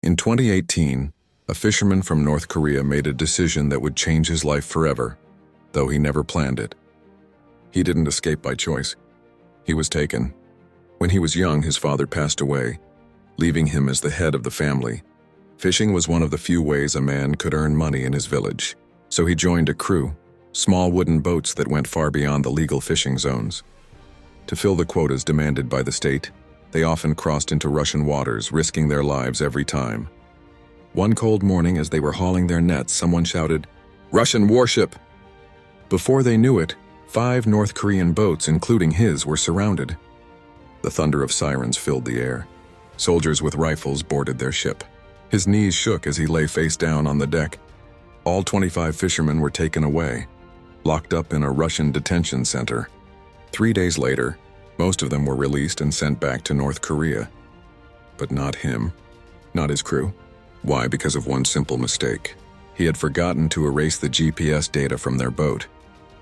In 2018, a fisherman from North Korea made a decision that would change his life forever, though he never planned it. He didn't escape by choice. He was taken. When he was young, his father passed away, leaving him as the head of the family. Fishing was one of the few ways a man could earn money in his village, so he joined a crew, small wooden boats that went far beyond the legal fishing zones. To fill the quotas demanded by the state, they often crossed into Russian waters, risking their lives every time. One cold morning, as they were hauling their nets, someone shouted, "Russian warship!" Before they knew it, 5 North Korean boats, including his, were surrounded. The thunder of sirens filled the air. Soldiers with rifles boarded their ship. His knees shook as he lay face down on the deck. All 25 fishermen were taken away, locked up in a Russian detention center. 3 days later, most of them were released and sent back to North Korea. But not him, not his crew. Why? Because of one simple mistake. He had forgotten to erase the GPS data from their boat,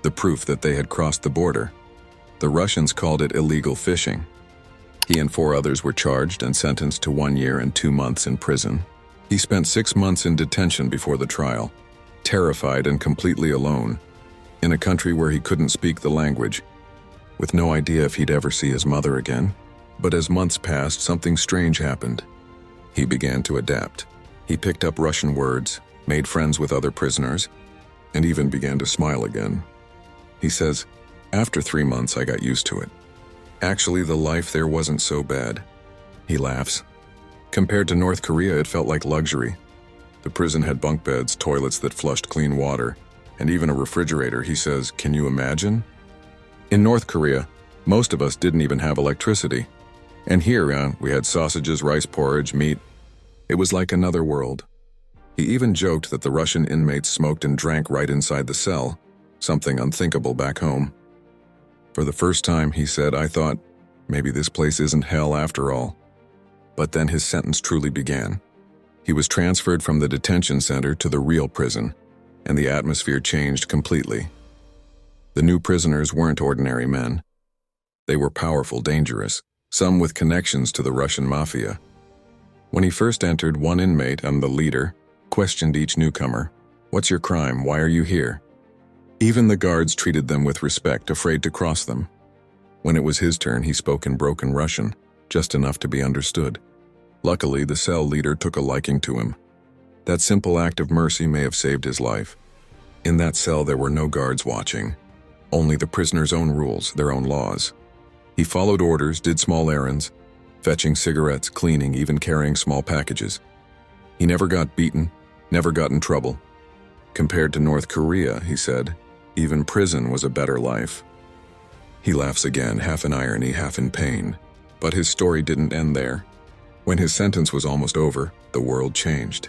the proof that they had crossed the border. The Russians called it illegal fishing. He and 4 others were charged and sentenced to 1 year and 2 months in prison. He spent 6 months in detention before the trial, terrified and completely alone, in a country where he couldn't speak the language, with no idea if he'd ever see his mother again. But as months passed, something strange happened. He began to adapt. He picked up Russian words, made friends with other prisoners, and even began to smile again. He says, "After 3 months, I got used to it. Actually, the life there wasn't so bad." He laughs. Compared to North Korea, it felt like luxury. The prison had bunk beds, toilets that flushed clean water, and even a refrigerator. He says, "Can you imagine?" In North Korea, most of us didn't even have electricity. And here, we had sausages, rice porridge, meat. It was like another world. He even joked that the Russian inmates smoked and drank right inside the cell, something unthinkable back home. For the first time, he said, "I thought, maybe this place isn't hell after all." But then his sentence truly began. He was transferred from the detention center to the real prison, and the atmosphere changed completely. The new prisoners weren't ordinary men. They were powerful, dangerous, some with connections to the Russian mafia. When he first entered, one inmate, and the leader, questioned each newcomer. "What's your crime? Why are you here?" Even the guards treated them with respect, afraid to cross them. When it was his turn, he spoke in broken Russian, just enough to be understood. Luckily, the cell leader took a liking to him. That simple act of mercy may have saved his life. In that cell, there were no guards watching. Only the prisoner's own rules, their own laws. He followed orders, did small errands, fetching cigarettes, cleaning, even carrying small packages. He never got beaten, never got in trouble. Compared to North Korea, he said, even prison was a better life. He laughs again, half in irony, half in pain. But his story didn't end there. When his sentence was almost over, the world changed.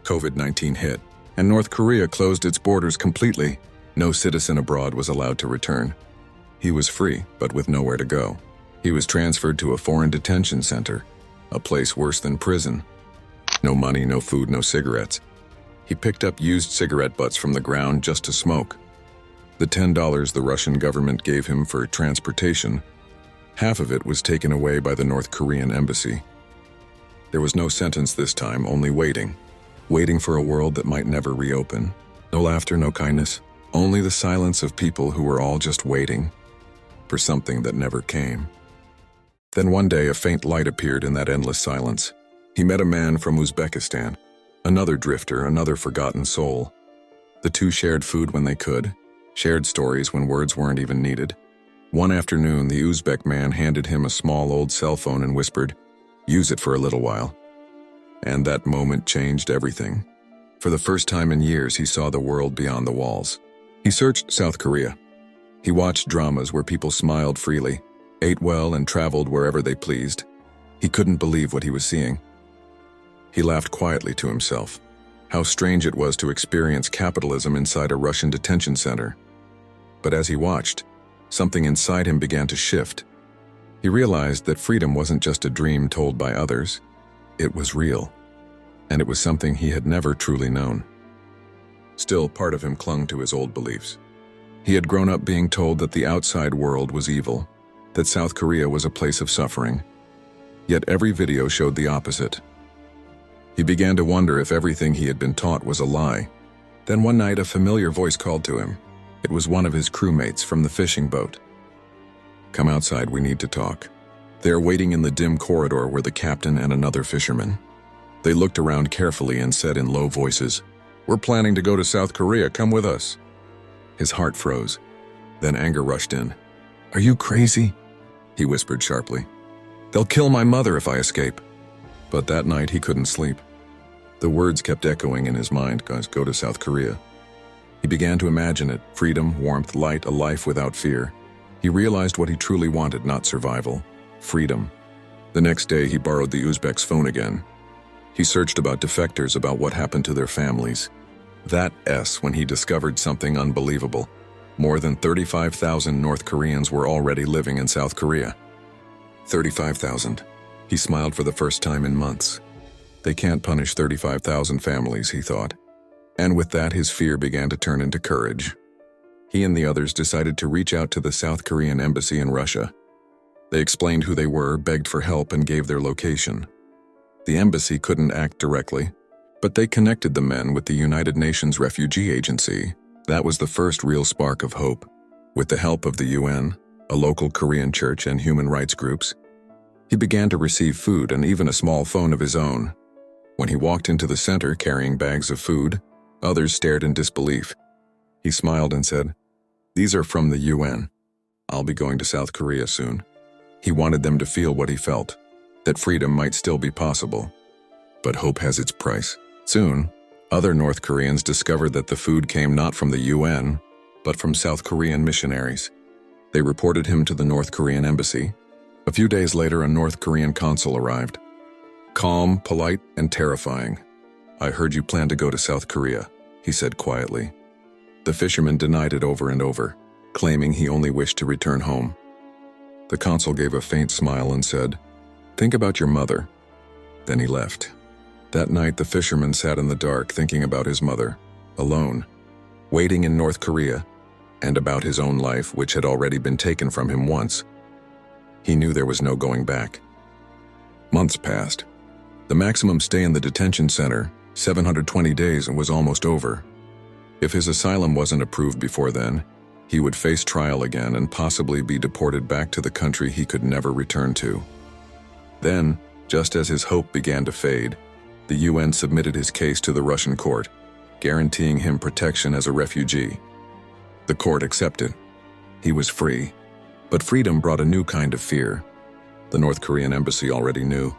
COVID-19 hit, and North Korea closed its borders completely. No citizen abroad was allowed to return. He was free, but with nowhere to go. He was transferred to a foreign detention center, a place worse than prison. No money, no food, no cigarettes. He picked up used cigarette butts from the ground just to smoke. The $10 the Russian government gave him for transportation, half of it was taken away by the North Korean embassy. There was no sentence this time, only waiting. Waiting for a world that might never reopen. No laughter, no kindness. Only the silence of people who were all just waiting for something that never came. Then one day, a faint light appeared in that endless silence. He met a man from Uzbekistan, another drifter, another forgotten soul. The two shared food when they could, shared stories when words weren't even needed. One afternoon, the Uzbek man handed him a small old cell phone and whispered, "Use it for a little while." And that moment changed everything. For the first time in years, he saw the world beyond the walls. He searched South Korea. He watched dramas where people smiled freely, ate well, and traveled wherever they pleased. He couldn't believe what he was seeing. He laughed quietly to himself. How strange it was to experience capitalism inside a Russian detention center. But as he watched, something inside him began to shift. He realized that freedom wasn't just a dream told by others. It was real, and it was something he had never truly known. Still, part of him clung to his old beliefs. He had grown up being told that the outside world was evil, that South Korea was a place of suffering. Yet every video showed the opposite. He began to wonder if everything he had been taught was a lie. Then one night a familiar voice called to him. It was one of his crewmates from the fishing boat. "Come outside, we need to talk." They are waiting in the dim corridor were the captain and another fisherman. They looked around carefully and said in low voices, "We're planning to go to South Korea, come with us." His heart froze. Then anger rushed in. "Are you crazy?" he whispered sharply. "They'll kill my mother if I escape." But that night he couldn't sleep. The words kept echoing in his mind, "Guys, go to South Korea." He began to imagine it, freedom, warmth, light, a life without fear. He realized what he truly wanted, not survival, freedom. The next day he borrowed the Uzbek's phone again. He searched about defectors, about what happened to their families. When he discovered something unbelievable. More than 35,000 North Koreans were already living in South Korea. 35,000. He smiled for the first time in months. They can't punish 35,000 families, he thought. And with that, his fear began to turn into courage. He and the others decided to reach out to the South Korean embassy in Russia. They explained who they were, begged for help, and gave their location. The embassy couldn't act directly, but they connected the men with the United Nations Refugee Agency. That was the first real spark of hope. With the help of the UN, a local Korean church, and human rights groups, he began to receive food and even a small phone of his own. When he walked into the center carrying bags of food, others stared in disbelief. He smiled and said, "These are from the UN. I'll be going to South Korea soon." He wanted them to feel what he felt, that freedom might still be possible. But hope has its price. Soon, other North Koreans discovered that the food came not from the UN, but from South Korean missionaries. They reported him to the North Korean embassy. A few days later, a North Korean consul arrived. Calm, polite, and terrifying. "I heard you plan to go to South Korea," he said quietly. The fisherman denied it over and over, claiming he only wished to return home. The consul gave a faint smile and said, "Think about your mother." Then he left. That night, the fisherman sat in the dark thinking about his mother, alone, waiting in North Korea, and about his own life, which had already been taken from him once. He knew there was no going back. Months passed. The maximum stay in the detention center, 720 days, and was almost over. If his asylum wasn't approved before then, he would face trial again and possibly be deported back to the country he could never return to. Then, just as his hope began to fade, the UN submitted his case to the Russian court, guaranteeing him protection as a refugee. The court accepted. He was free. But freedom brought a new kind of fear. The North Korean embassy already knew.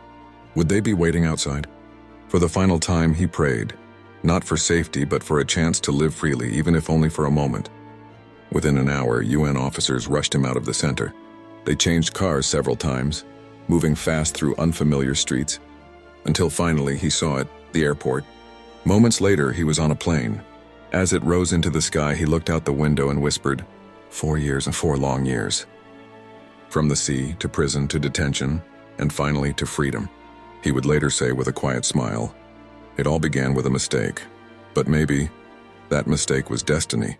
Would they be waiting outside? For the final time, he prayed, not for safety, but for a chance to live freely, even if only for a moment. Within an hour, UN officers rushed him out of the center. They changed cars several times, moving fast through unfamiliar streets, until finally he saw it, the airport. Moments later, he was on a plane. As it rose into the sky, he looked out the window and whispered, 4 years and 4 long years. From the sea, to prison, to detention, and finally to freedom. He would later say with a quiet smile, "It all began with a mistake, but maybe that mistake was destiny."